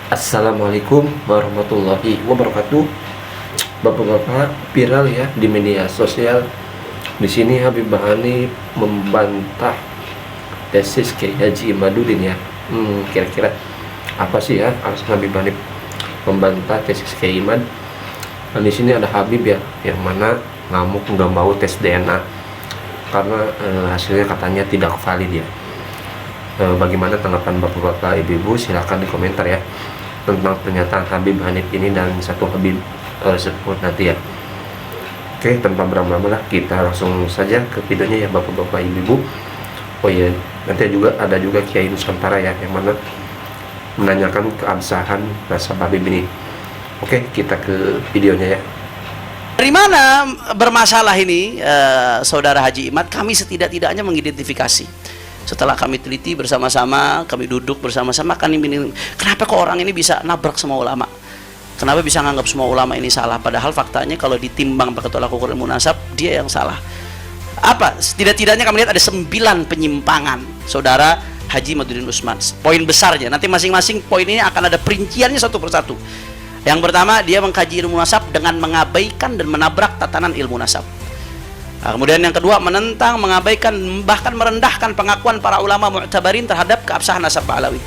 Assalamualaikum warahmatullahi wabarakatuh. Bapak-bapak, viral ya di media sosial. Di sini Habib Hanif membantah tesis Kiai Haji Imaduddin ya. Kira-kira apa sih ya alasan Habib Hanif membantah tesis Kiai Imad? Dan di sini ada Habib ya, yang mana ngamuk nggak mau tes DNA karena hasilnya katanya tidak valid ya. Bagaimana tanggapan bapak-bapak, ibu-ibu? Silahkan di komentar ya tentang pernyataan Habib Hanif ini dan satu Habib tersebut nanti ya. Oke, tanpa berlama-lama lah, kita langsung saja ke videonya ya bapak-bapak, ibu-ibu. Oh ya, nanti ada juga Kiai Nusantara ya, yang mana menanyakan keabsahan nasab Habib ini. Oke, kita ke videonya ya. Dari mana bermasalah ini, saudara Haji Imad? Kami setidak-tidaknya mengidentifikasi. Setelah kami teliti bersama-sama, kami duduk bersama-sama, kenapa kok orang ini bisa nabrak semua ulama? Kenapa bisa nganggap semua ulama ini salah? Padahal faktanya kalau ditimbang pakai tolak ukur ilmu nasab, dia yang salah. Apa? Setidak-tidaknya kami lihat ada 9 penyimpangan saudara Haji Imaduddin Usman. Poin besarnya, nanti masing-masing poin ini akan ada perinciannya satu persatu. Yang pertama, dia mengkaji ilmu nasab dengan mengabaikan dan menabrak tatanan ilmu nasab. Nah, kemudian yang kedua, menentang, mengabaikan, bahkan merendahkan pengakuan para ulama mu'tabarin terhadap keabsahan nasab Ba'alawi.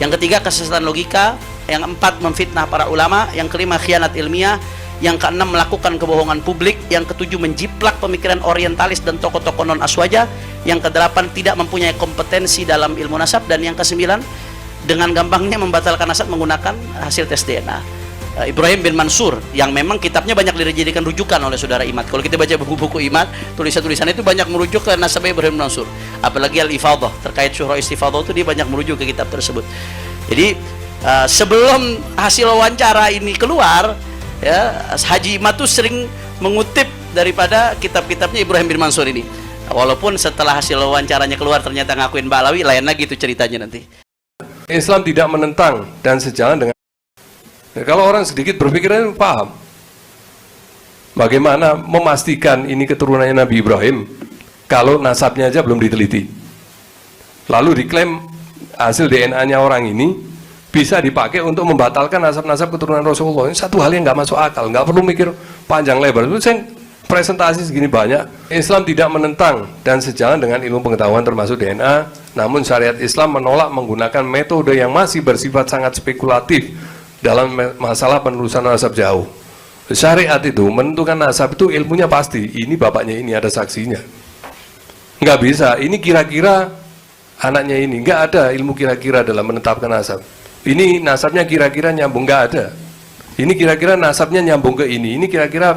Yang ketiga, kesesatan logika. Yang keempat, memfitnah para ulama. Yang kelima, khianat ilmiah. Yang keenam, melakukan kebohongan publik. Yang ketujuh, menjiplak pemikiran orientalis dan tokoh-tokoh non aswaja. Yang kedelapan, tidak mempunyai kompetensi dalam ilmu nasab. Dan yang kesembilan, dengan gampangnya membatalkan nasab menggunakan hasil tes DNA. Ibrahim bin Mansur, yang memang kitabnya banyak dijadikan rujukan oleh saudara Imad. Kalau kita baca buku-buku Imad, tulisan-tulisan itu banyak merujuk ke nasab Ibrahim bin Mansur. Apalagi Al-Ifadah, terkait syurah istifadah itu dia banyak merujuk ke kitab tersebut. Jadi sebelum hasil wawancara ini keluar ya, Haji Imad tuh sering mengutip daripada kitab-kitabnya Ibrahim bin Mansur ini. Walaupun setelah hasil wawancaranya keluar ternyata ngakuin Ba'alawi, lain lagi itu ceritanya nanti. Islam tidak menentang dan sejalan dengan kalau orang sedikit berpikiran paham bagaimana memastikan ini keturunannya Nabi Ibrahim kalau nasabnya aja belum diteliti, lalu diklaim hasil DNA-nya orang ini bisa dipakai untuk membatalkan nasab-nasab keturunan Rasulullah. Ini satu hal yang nggak masuk akal, nggak perlu mikir panjang lebar. Itu saya presentasi segini banyak. Islam tidak menentang dan sejalan dengan ilmu pengetahuan termasuk DNA, namun syariat Islam menolak menggunakan metode yang masih bersifat sangat spekulatif dalam masalah penelusuran nasab jauh. Syariat itu menentukan nasab itu ilmunya pasti, ini bapaknya ini ada saksinya. Nggak bisa, ini kira-kira anaknya ini, nggak ada ilmu kira-kira dalam menetapkan nasab. Ini nasabnya kira-kira nyambung, nggak ada. Ini kira-kira nasabnya nyambung ke ini kira-kira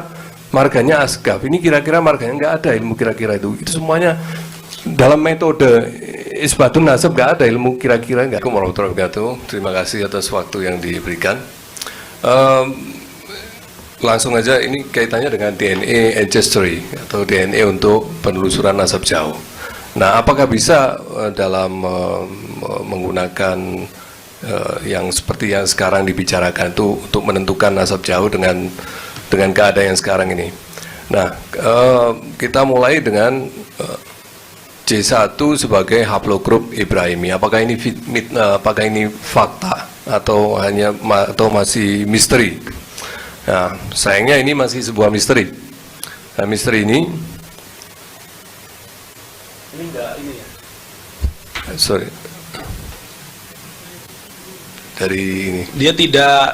marganya asgaf, ini kira-kira marganya, nggak ada ilmu kira-kira itu. Itu semuanya dalam metode isbatun nasab, nggak ada ilmu kira-kira. Nggak. Assalamualaikum warahmatullahi wabarakatuh. Terima kasih atas waktu yang diberikan. Langsung aja, ini kaitannya dengan DNA ancestry atau DNA untuk penelusuran nasab jauh. Nah, apakah bisa dalam menggunakan yang seperti yang sekarang dibicarakan itu untuk menentukan nasab jauh dengan keadaan yang sekarang ini? Nah, kita mulai dengan C1 sebagai haplogrup Ibrahimi. Apakah ini fakta atau masih misteri? Nah, sayangnya ini masih sebuah misteri. Nah, misteri ini enggak ini ya. Sorry. Dari ini. Dia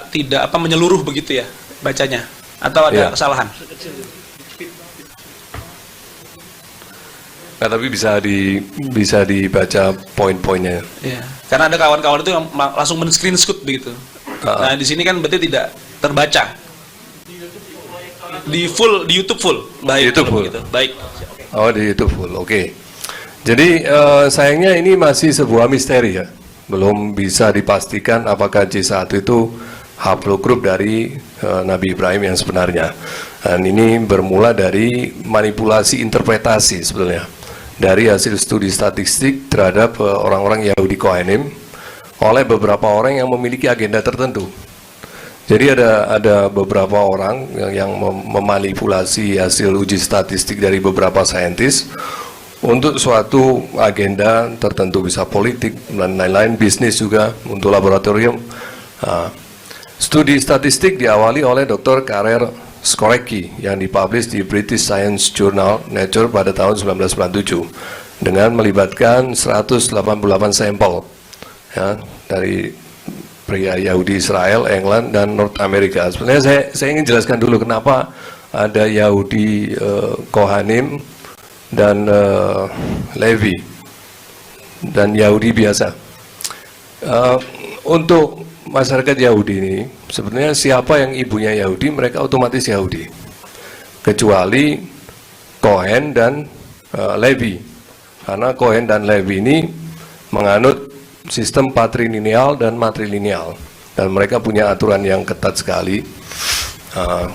tidak menyeluruh begitu ya bacanya, atau ada kesalahan? Nah, tapi bisa dibaca poin-poinnya. Ya, karena ada kawan-kawan itu yang langsung men-screenshot begitu. Nah, di sini kan berarti tidak terbaca. Di YouTube full. Baik. YouTube full. Begitu. Baik. Oh, di YouTube full. Oke. Jadi sayangnya ini masih sebuah misteri ya. Belum bisa dipastikan apakah C1 itu haplogrup dari Nabi Ibrahim yang sebenarnya. Dan ini bermula dari manipulasi interpretasi sebetulnya. Dari hasil studi statistik terhadap orang-orang Yahudi Kohanim oleh beberapa orang yang memiliki agenda tertentu. Jadi ada beberapa orang yang memanipulasi hasil uji statistik dari beberapa saintis untuk suatu agenda tertentu, bisa politik dan lain-lain, bisnis juga, untuk laboratorium. Nah, studi statistik diawali oleh Dr. Karel Skorecki yang dipublish di British Science Journal Nature pada tahun 1997 dengan melibatkan 188 sampel ya, dari pria Yahudi Israel, England, dan North America. Sebenarnya saya ingin jelaskan dulu kenapa ada Yahudi Kohanim dan Levi dan Yahudi biasa. Untuk masyarakat Yahudi ini, sebenarnya siapa yang ibunya Yahudi, mereka otomatis Yahudi, kecuali Kohen dan Levi, karena Kohen dan Levi ini menganut sistem patrilineal dan matrilineal, dan mereka punya aturan yang ketat sekali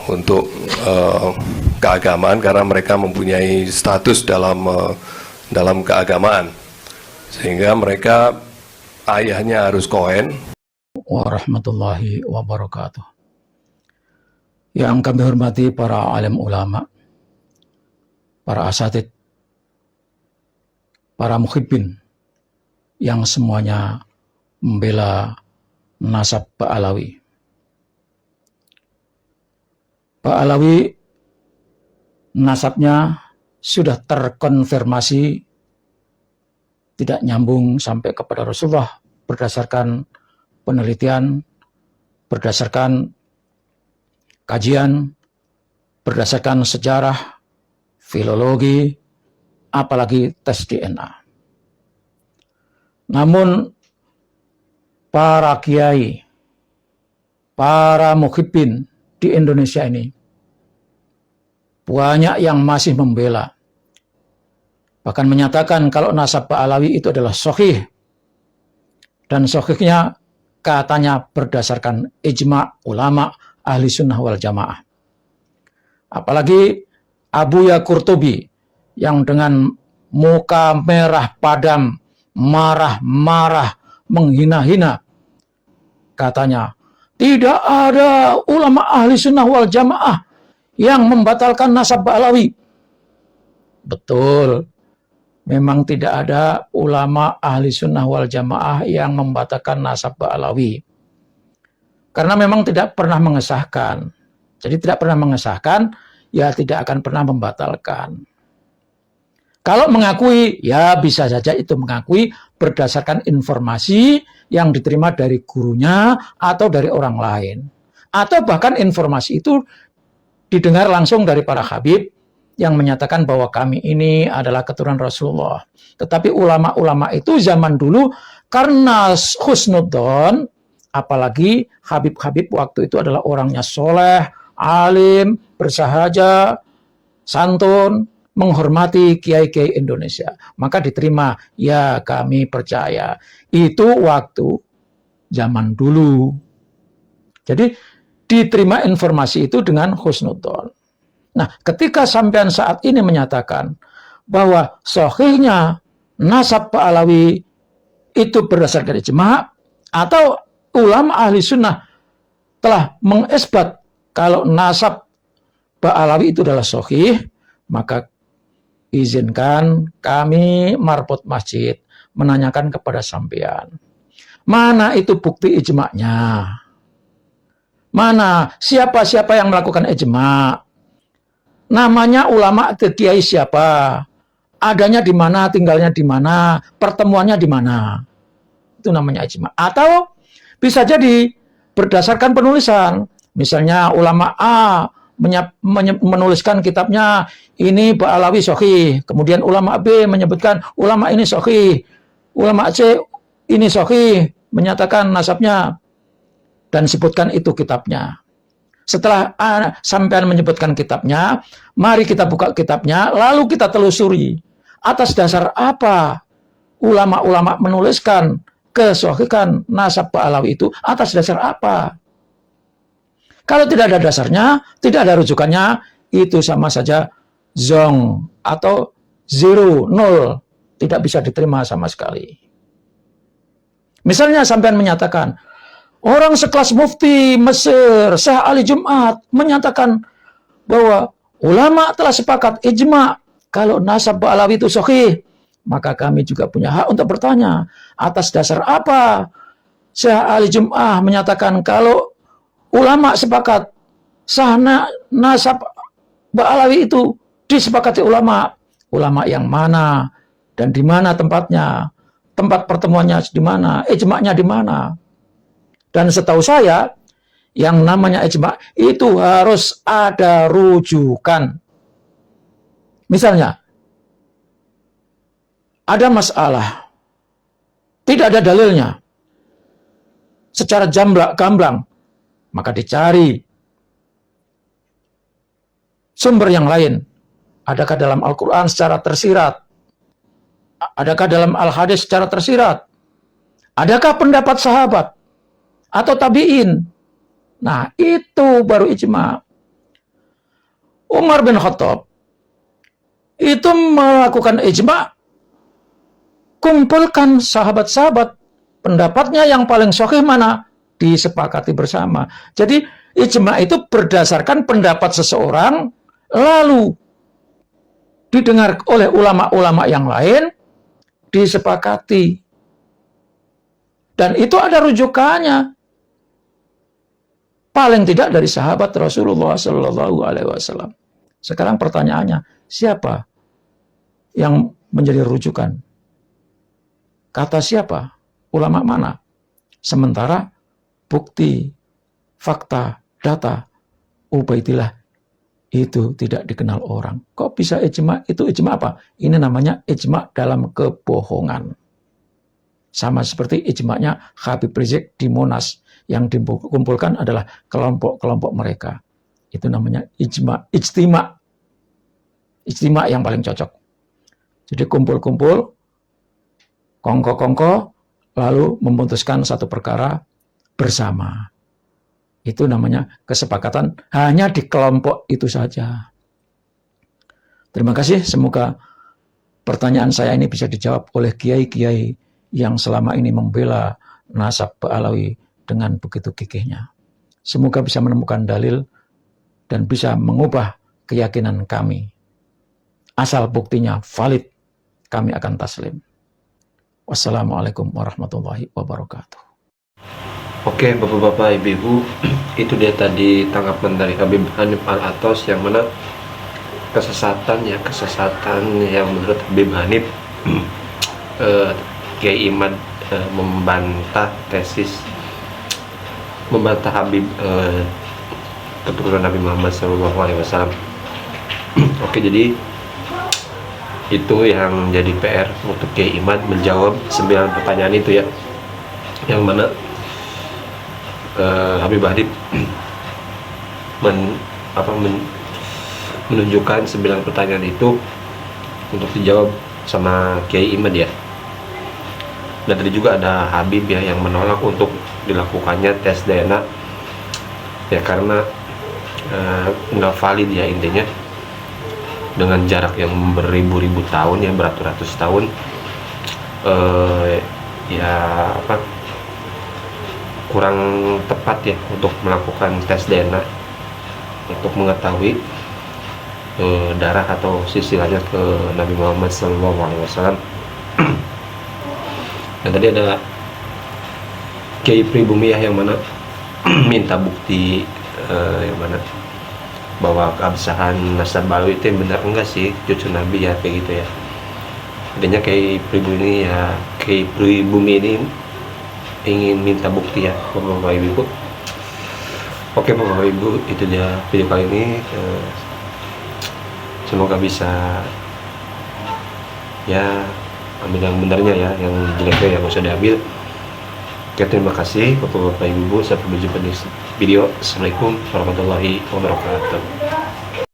untuk keagamaan, karena mereka mempunyai status dalam keagamaan, sehingga mereka ayahnya harus Kohen. Warahmatullahi wabarakatuh. Yang kami hormati para alim ulama, para asatid, para muhibbin yang semuanya membela nasab Pak Alawi. Pak Alawi nasabnya sudah terkonfirmasi tidak nyambung sampai kepada Rasulullah berdasarkan penelitian, berdasarkan kajian, berdasarkan sejarah, filologi, apalagi tes DNA. Namun para kiai, para muhibbin di Indonesia ini banyak yang masih membela, bahkan menyatakan kalau nasab Pak Alawi itu adalah sahih, dan sahihnya katanya berdasarkan ijma ulama ahli sunnah wal jamaah. Apalagi Abuya Qurtubi yang dengan muka merah padam, marah-marah, menghina-hina, katanya tidak ada ulama ahli sunnah wal jamaah yang membatalkan nasab Pak Alawi. Betul, memang tidak ada ulama ahli sunnah wal jamaah yang membatalkan nasab Pak Alawi, karena memang tidak pernah mengesahkan. Jadi tidak pernah mengesahkan, ya tidak akan pernah membatalkan. Kalau mengakui, ya bisa saja itu mengakui berdasarkan informasi yang diterima dari gurunya atau dari orang lain. Atau bahkan informasi itu didengar langsung dari para habib yang menyatakan bahwa kami ini adalah keturunan Rasulullah. Tetapi ulama-ulama itu zaman dulu karena husnudzon, apalagi habib-habib waktu itu adalah orangnya soleh, alim, bersahaja, santun, menghormati kiai-kiai Indonesia, maka diterima, ya kami percaya. Itu waktu zaman dulu. Jadi diterima informasi itu dengan husnudzon. Nah, ketika sampean saat ini menyatakan bahwa sahihnya nasab Pak Alawi itu berdasarkan ijma, atau ulama ahli sunnah telah mengisbat kalau nasab Pak Alawi itu adalah sahih, maka izinkan kami Marbot Masjid menanyakan kepada sampean, mana itu bukti ijma'nya? Mana siapa-siapa yang melakukan ijma'? Namanya ulama ke kiai siapa? Adanya di mana, tinggalnya di mana, pertemuannya di mana? Itu namanya ijma'. Atau bisa jadi berdasarkan penulisan. Misalnya ulama A menuliskan kitabnya ini Pak Alawi sahih, kemudian ulama B menyebutkan ulama ini sahih, ulama C ini sahih, menyatakan nasabnya dan sebutkan itu kitabnya. Setelah sampean menyebutkan kitabnya, mari kita buka kitabnya, lalu kita telusuri atas dasar apa ulama-ulama menuliskan kesahihan nasab Pak Alawi itu, atas dasar apa? Kalau tidak ada dasarnya, tidak ada rujukannya, itu sama saja zong atau zero, nol, tidak bisa diterima sama sekali. Misalnya sampean menyatakan, orang sekelas mufti Mesir, Syekh Ali Jumat, menyatakan bahwa ulama telah sepakat ijma kalau nasab Pak Alawi itu sahih, maka kami juga punya hak untuk bertanya, atas dasar apa Syekh Ali Jum'ah menyatakan kalau ulama sepakat sah nasab Ba'alawi itu disepakati ulama. Ulama yang mana dan di mana tempatnya, tempat pertemuannya di mana, ijma'nya di mana. Dan setahu saya, yang namanya ijma' itu harus ada rujukan. Misalnya, ada masalah, tidak ada dalilnya, secara gamblang, maka dicari sumber yang lain. Adakah dalam Al-Quran secara tersirat? Adakah dalam Al-Hadis secara tersirat? Adakah pendapat sahabat atau tabi'in? Nah, itu baru ijma'. Umar bin Khattab itu melakukan ijma', kumpulkan sahabat-sahabat, pendapatnya yang paling sahih mana? Disepakati bersama. Jadi ijma' itu berdasarkan pendapat seseorang, lalu didengar oleh ulama-ulama yang lain, disepakati. Dan itu ada rujukannya. Paling tidak dari sahabat Rasulullah Sallallahu Alaihi Wasallam. Sekarang pertanyaannya, siapa yang menjadi rujukan? Kata siapa? Ulama mana? Sementara bukti, fakta, data, Ubaidillah itu tidak dikenal orang. Kok bisa ijma'? Itu ijma' apa? Ini namanya ijma' dalam kebohongan. Sama seperti ijma'nya Habib Rizik di Monas. Yang dikumpulkan adalah kelompok-kelompok mereka. Itu namanya ijma', ijtima'. Ijtima' yang paling cocok. Jadi kumpul-kumpul, kongko-kongko, lalu memutuskan satu perkara bersama. Itu namanya kesepakatan hanya di kelompok itu saja. Terima kasih, semoga pertanyaan saya ini bisa dijawab oleh kiai-kiai yang selama ini membela nasab Ba'alawi dengan begitu gigihnya. Semoga bisa menemukan dalil dan bisa mengubah keyakinan kami. Asal buktinya valid, kami akan taslim. Wassalamualaikum warahmatullahi wabarakatuh. Oke, Bapak-bapak, Ibu-ibu, itu dia tadi tanggapan dari Habib Hanif Al-Athos yang mana kesesatan yang menurut Habib Hanif Kiai Imad membantah Habib keturunan Nabi Muhammad SAW. Oke, jadi itu yang jadi PR untuk Kiai Imad menjawab 9 pertanyaan itu ya, yang mana Habib Hanif menunjukkan 9 pertanyaan itu untuk dijawab sama Kiai Imad ya. Dan tadi juga ada Habib ya yang menolak untuk dilakukannya tes DNA ya, karena nggak valid ya, intinya dengan jarak yang beribu-ribu tahun ya, beratus-ratus tahun kurang tepat ya untuk melakukan tes DNA untuk mengetahui darah atau silsilahnya ke Nabi Muhammad SAW. Dan tadi ada Kiai Pribumiyah yang mana minta bukti yang mana bahwa keabsahan nasab Ba'alawi itu benar enggak sih cucu Nabi ya, kayak gitu ya. Adanya Kiai Pribumi ini ingin minta bukti ya, Bapak Ibu. Oke, Bapak Ibu, itu dia video kali ini. Semoga bisa ya ambil yang benarnya ya, yang jeleknya yang usah diambil. Oke, terima kasih Bapak Ibu. Sampai berjumpa di video. Assalamualaikum warahmatullahi wabarakatuh.